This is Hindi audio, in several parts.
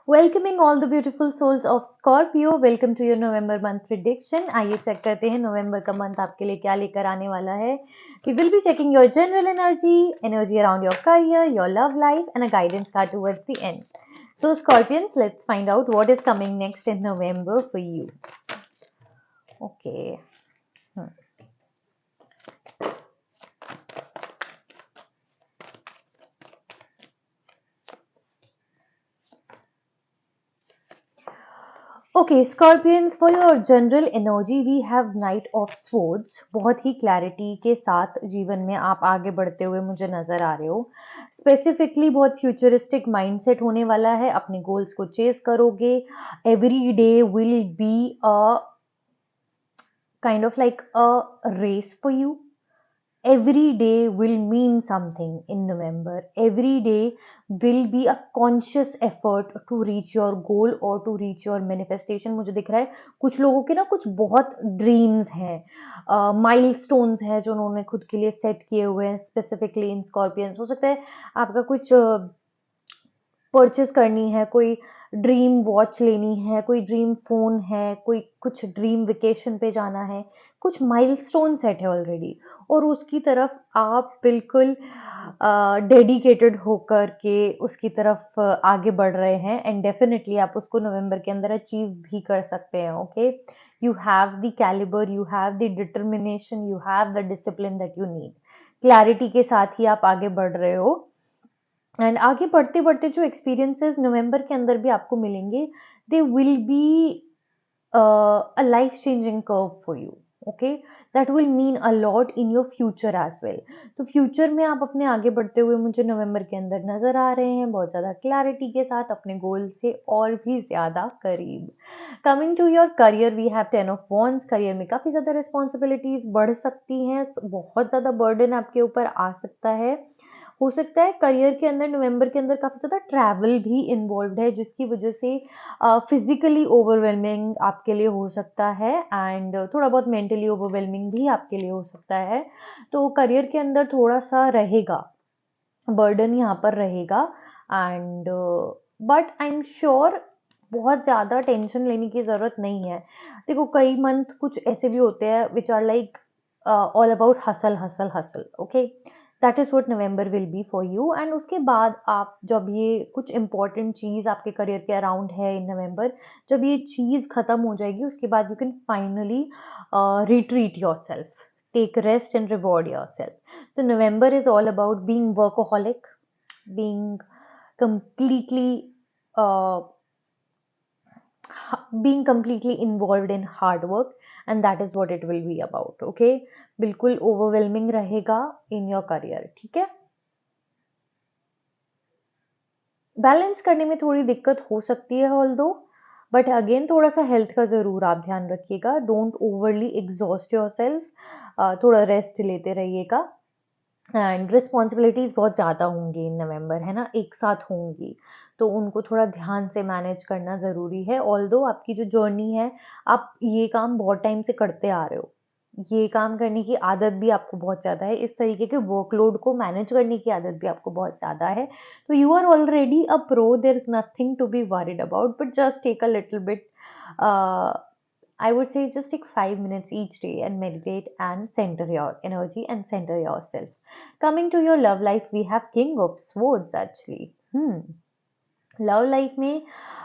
Welcoming all the beautiful souls of Scorpio. Welcome to your November month prediction. आइए चेक करते हैं नवंबर का मंथ आपके लिए क्या लेकर आने वाला है। We will be checking your general energy around your career, your love life and a guidance card towards the end. So Scorpions, let's find out what is coming next in November for you. Okay, okay Scorpions, for your general energy we have knight of swords. बहुत ही क्लैरिटी के साथ जीवन में आप आगे बढ़ते हुए मुझे नजर आ रहे हो। स्पेसिफिकली बहुत फ्यूचरिस्टिक माइंडसेट होने वाला है, अपने गोल्स को चेज करोगे। Every day will be a kind of like a race for you. Every day will mean something in November. Every day will be a conscious effort to reach your goal or to reach your manifestation. मुझे दिख रहा है कुछ लोगों के ना कुछ बहुत ड्रीम्स हैं, माइलस्टोन्स हैं जो उन्होंने खुद के लिए सेट किए हुए हैं, स्पेसिफिकली इन स्कॉर्पियंस। हो सकता है आपका कुछ परचेज करनी है, कोई ड्रीम वॉच लेनी है, कोई ड्रीम फोन है, कोई कुछ ड्रीम वेकेशन पे जाना है, कुछ माइलस्टोन सेट है ऑलरेडी और उसकी तरफ आप बिल्कुल डेडिकेटेड होकर के उसकी तरफ आगे बढ़ रहे हैं एंड डेफिनेटली आप उसको नवंबर के अंदर अचीव भी कर सकते हैं। Okay, you have the calibre, you have the determination, you have the discipline that you need. Clarity के साथ ही आप आगे बढ़ रहे हो एंड आगे बढ़ते बढ़ते जो एक्सपीरियंसेस नवंबर के अंदर भी आपको मिलेंगे, they will be a life changing curve for you. Okay, that will mean a lot in your future as well. तो फ्यूचर में आप अपने आगे बढ़ते हुए मुझे नवंबर के अंदर नजर आ रहे हैं, बहुत ज़्यादा क्लैरिटी के साथ अपने गोल से और भी ज़्यादा करीब। Coming to your career, we have 10 of wands. Career में काफ़ी ज़्यादा रिस्पॉन्सिबिलिटीज़ बढ़ सकती हैं, बहुत ज़्यादा बर्डन आपके ऊपर आ सकता है। हो सकता है करियर के अंदर नवंबर के अंदर काफ़ी ज़्यादा ट्रैवल भी इन्वॉल्व है, जिसकी वजह से फिजिकली ओवरवेलमिंग आपके लिए हो सकता है एंड थोड़ा बहुत मेंटली ओवरवेलमिंग भी आपके लिए हो सकता है। तो करियर के अंदर थोड़ा सा रहेगा, बर्डन यहाँ पर रहेगा and but I am sure बहुत ज़्यादा टेंशन लेने की ज़रूरत नहीं है। देखो कई मंथ कुछ ऐसे भी होते हैं which are like all about hustle hustle hustle. Okay, that is what November will be for you and उसके बाद आप जब ये कुछ इंपॉर्टेंट चीज़ आपके करियर के अराउंड है इन नवंबर, जब ये चीज़ ख़त्म हो जाएगी उसके बाद you can finally retreat your self, take rest and reward yourself. So November is all about being workaholic, being completely uh, being completely involved in hard work and that is what it will be about. Okay, बिल्कुल overwhelming रहेगा in your career. ठीक है, बैलेंस करने में थोड़ी दिक्कत हो सकती है ऑल्दो, बट अगेन थोड़ा सा हेल्थ का ज़रूर आप ध्यान रखिएगा। Don't overly exhaust your self, थोड़ा रेस्ट लेते रहिएगा एंड रिस्पॉन्सिबिलिटीज़ बहुत ज़्यादा होंगी इन नवंबर, है ना, एक साथ होंगी, तो उनको थोड़ा ध्यान से मैनेज करना ज़रूरी है। ऑल्दो आपकी जो जर्नी है, आप ये काम बहुत टाइम से करते आ रहे हो, ये काम करने की आदत भी आपको बहुत ज़्यादा है, इस तरीके के वर्कलोड को मैनेज करने की आदत भी आपको बहुत ज़्यादा है। तो you are already a pro, there is nothing to be worried about, but just take a little bit, I would say just take 5 minutes each day and meditate and center your energy and center yourself. Coming to your love life, we have King of Swords actually. Love life में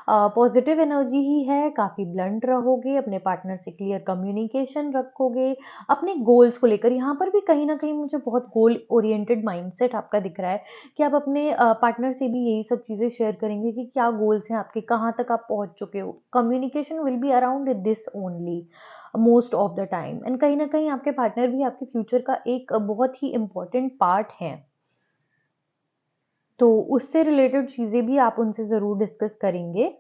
पॉजिटिव एनर्जी ही है, काफ़ी ब्लंट रहोगे, अपने पार्टनर से क्लियर कम्युनिकेशन रखोगे, अपने गोल्स को लेकर। यहाँ पर भी कहीं ना कहीं मुझे बहुत गोल ओरिएंटेड माइंडसेट आपका दिख रहा है कि आप अपने पार्टनर से भी यही सब चीज़ें शेयर करेंगे कि क्या गोल्स हैं आपके, कहाँ तक आप पहुँच चुके हो। Communication will be around this only most of the time and कहीं ना कहीं आपके पार्टनर भी आपके फ्यूचर का एक बहुत ही इम्पोर्टेंट पार्ट है, तो उससे रिलेटेड चीज़ें भी आप उनसे ज़रूर डिस्कस करेंगे।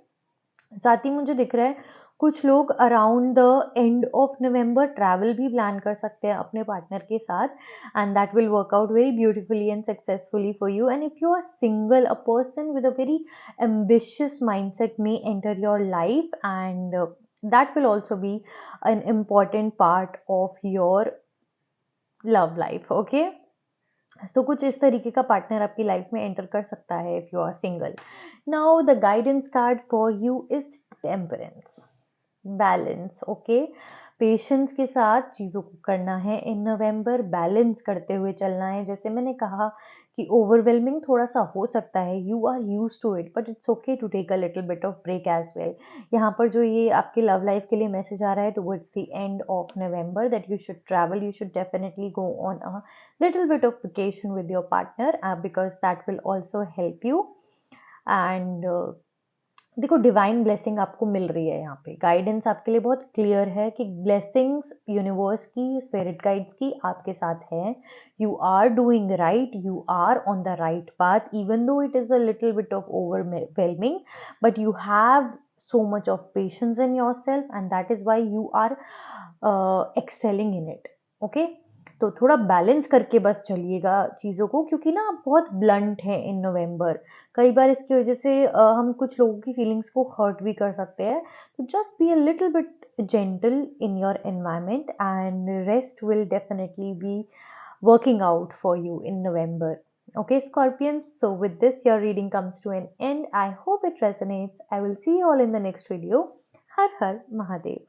साथ ही मुझे दिख रहा है कुछ लोग around the end of November travel भी प्लान कर सकते हैं अपने पार्टनर के साथ and that will work out very beautifully and successfully for you. And if you are single, a person with a very ambitious mindset may enter your life and that will also be an important part of your love life. Okay, सो कुछ इस तरीके का पार्टनर आपकी लाइफ में एंटर कर सकता है if you are single. Now the guidance card for you is temperance, balance. Okay, patience के साथ चीज़ों को करना है इन नवंबर, बैलेंस करते हुए चलना है. जैसे मैंने कहा कि ओवरवेलमिंग थोड़ा सा हो सकता है, you are use to it, but it's okay to take a little bit of break as well. यहाँ पर जो ये आपके लव लाइफ के लिए मैसेज आ रहा है towards the end of November, that you should travel, you should definitely go on a little bit of vacation with your partner, because that will also help you. And देखो, डिवाइन ब्लेसिंग आपको मिल रही है यहाँ पे, गाइडेंस आपके लिए बहुत क्लियर है कि ब्लेसिंग्स यूनिवर्स की, स्पिरिट गाइड्स की आपके साथ है. You are doing right, you are on the right path, even though it is a little bit of overwhelming, but you have so much of patience in yourself, and that is why you are excelling in it. Okay, तो थोड़ा बैलेंस करके बस चलिएगा चीज़ों को, क्योंकि ना आप बहुत ब्लंट हैं इन नवंबर. कई बार इसकी वजह से हम कुछ लोगों की फीलिंग्स को हर्ट भी कर सकते हैं. तो just be a little bit gentle in your environment, and rest will definitely be working out for you in November. Okay, Scorpions, so with this your reading comes to an end. I hope it resonates. I will see you all in the next video. Har Har Mahadev.